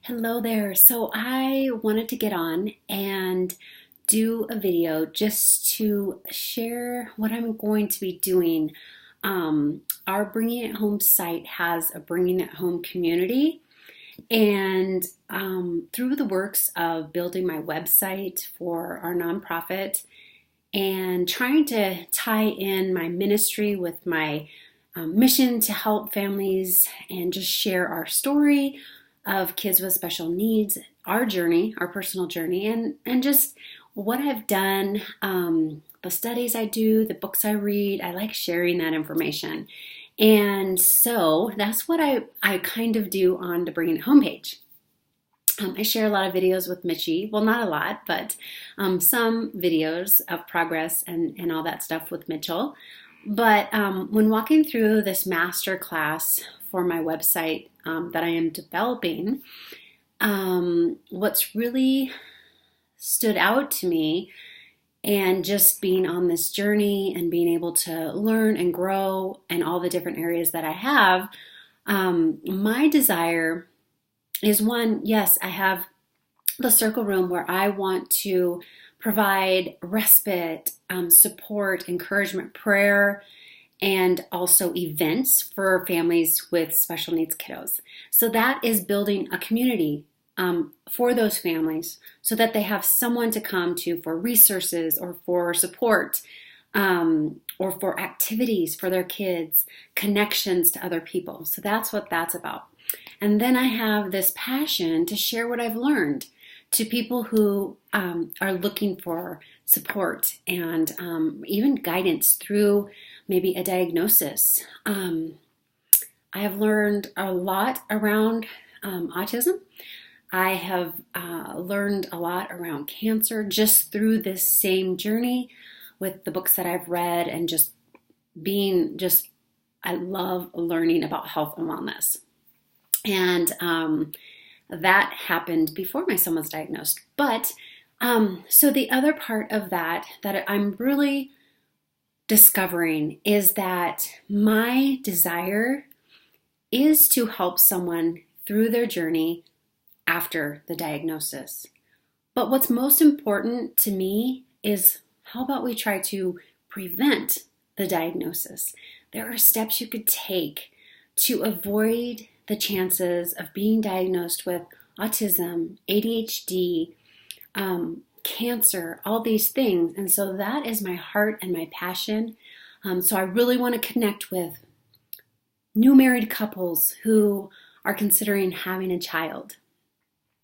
Hello there. So I wanted to get on and do a video just to share what I'm going to be doing. Our Bringing It Home site has a Bringing It Home community, and through the works of building my website for our nonprofit and trying to tie in my ministry with my mission to help families and just share our story of kids with special needs, our journey, our personal journey, and just what I've done, the studies I do, the books I read. I like sharing that information. And so that's what I kind of do on the Bringing It Home page. I share a lot of videos with Mitchie. Well, not a lot, but some videos of progress and all that stuff with Mitchell. But when walking through this master class for my website that I am developing, what's really stood out to me, and just being on this journey and being able to learn and grow in all the different areas that I have, my desire is one, yes, I have the circle room where I want to provide respite, support, encouragement, prayer, and also events for families with special needs kiddos. So that is building a community for those families so that they have someone to come to for resources or for support, or for activities for their kids, connections to other people. So that's what that's about. And then I have this passion to share what I've learned to people who are looking for support and even guidance through maybe a diagnosis. I have learned a lot around autism. I have learned a lot around cancer just through this same journey with the books that I've read, and I love learning about health and wellness. And that happened before my son was diagnosed. But so the other part of that I'm really discovering is that my desire is to help someone through their journey after the diagnosis. But what's most important to me is, how about we try to prevent the diagnosis? There are steps you could take to avoid the chances of being diagnosed with autism, ADHD, cancer, all these things. And so that is my heart and my passion. So I really want to connect with new married couples who are considering having a child.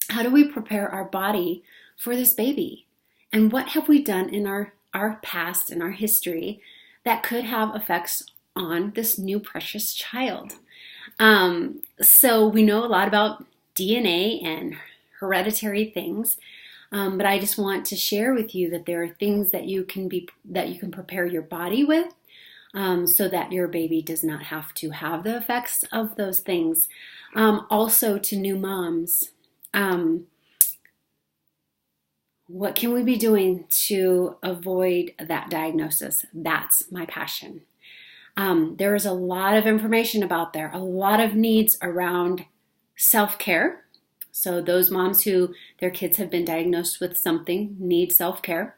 How do we prepare our body for this baby? And what have we done in our past and our history that could have effects on this new precious child? So we know a lot about DNA and hereditary things, but I just want to share with you that there are things that you can prepare your body with, so that your baby does not have to have the effects of those things. Also to new moms, what can we be doing to avoid that diagnosis? That's my passion. There is a lot of information about there, a lot of needs around self-care. So those moms who their kids have been diagnosed with something need self-care.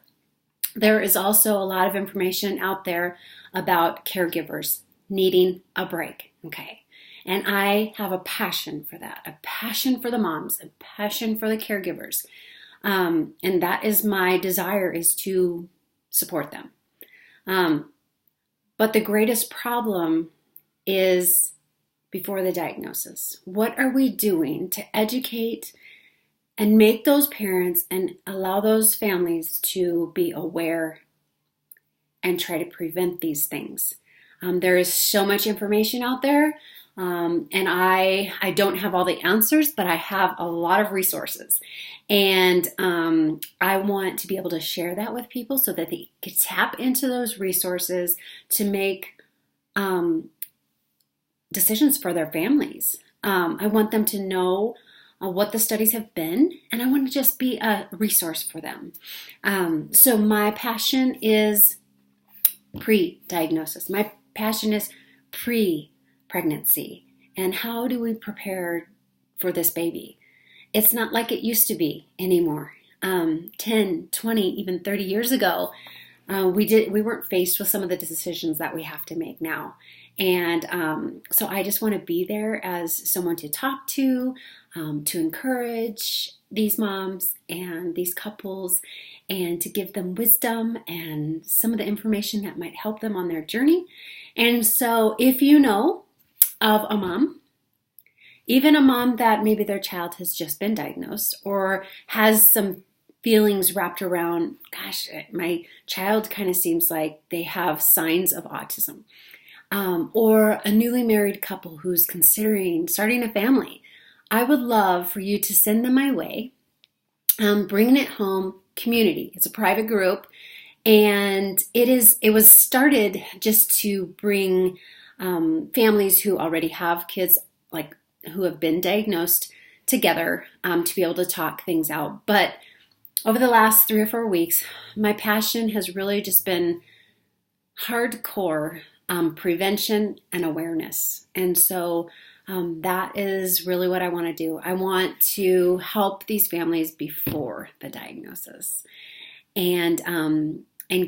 There is also a lot of information out there about caregivers needing a break, okay? And I have a passion for that, a passion for the moms, a passion for the caregivers. And that is my desire, is to support them. But the greatest problem is before the diagnosis. What are we doing to educate and make those parents and allow those families to be aware and try to prevent these things? There is so much information out there, and I don't have all the answers, but I have a lot of resources. And I want to be able to share that with people so that they can tap into those resources to make decisions for their families. I want them to know what the studies have been, and I want to just be a resource for them. So my passion is pre-diagnosis. My passion is pre-pregnancy. And how do we prepare for this baby? it's not like it used to be anymore. 10, 20, even 30 years ago, we weren't faced with some of the decisions that we have to make now. And so I just want to be there as someone to talk to encourage these moms and these couples, and to give them wisdom and some of the information that might help them on their journey. And so if you know of a mom, even a mom that maybe their child has just been diagnosed or has some feelings wrapped around, gosh, my child kind of seems like they have signs of autism, or a newly married couple who's considering starting a family, I would love for you to send them my way. Bringing It Home Community. It's a private group, and it was started just to bring families who already have kids, like who have been diagnosed, together to be able to talk things out. But over the last 3 or 4 weeks, my passion has really just been hardcore prevention and awareness. And so that is really what I want to do. I want to help these families before the diagnosis, and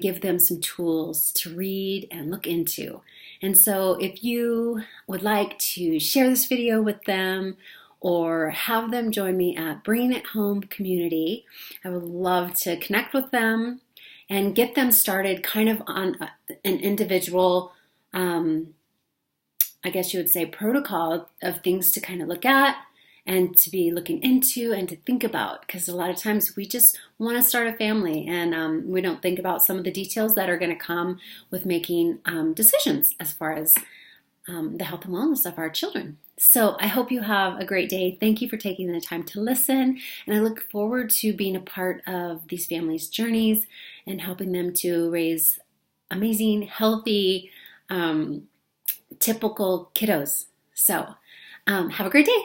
give them some tools to read and look into. And so if you would like to share this video with them or have them join me at Bringing It Home Community, I would love to connect with them and get them started kind of on an individual, I guess you would say, protocol of things to kind of look at and to be looking into and to think about. Because a lot of times we just want to start a family, and we don't think about some of the details that are going to come with making decisions as far as the health and wellness of our children. So I hope you have a great day. Thank you for taking the time to listen, and I look forward to being a part of these families' journeys and helping them to raise amazing, healthy, typical kiddos. So have a great day.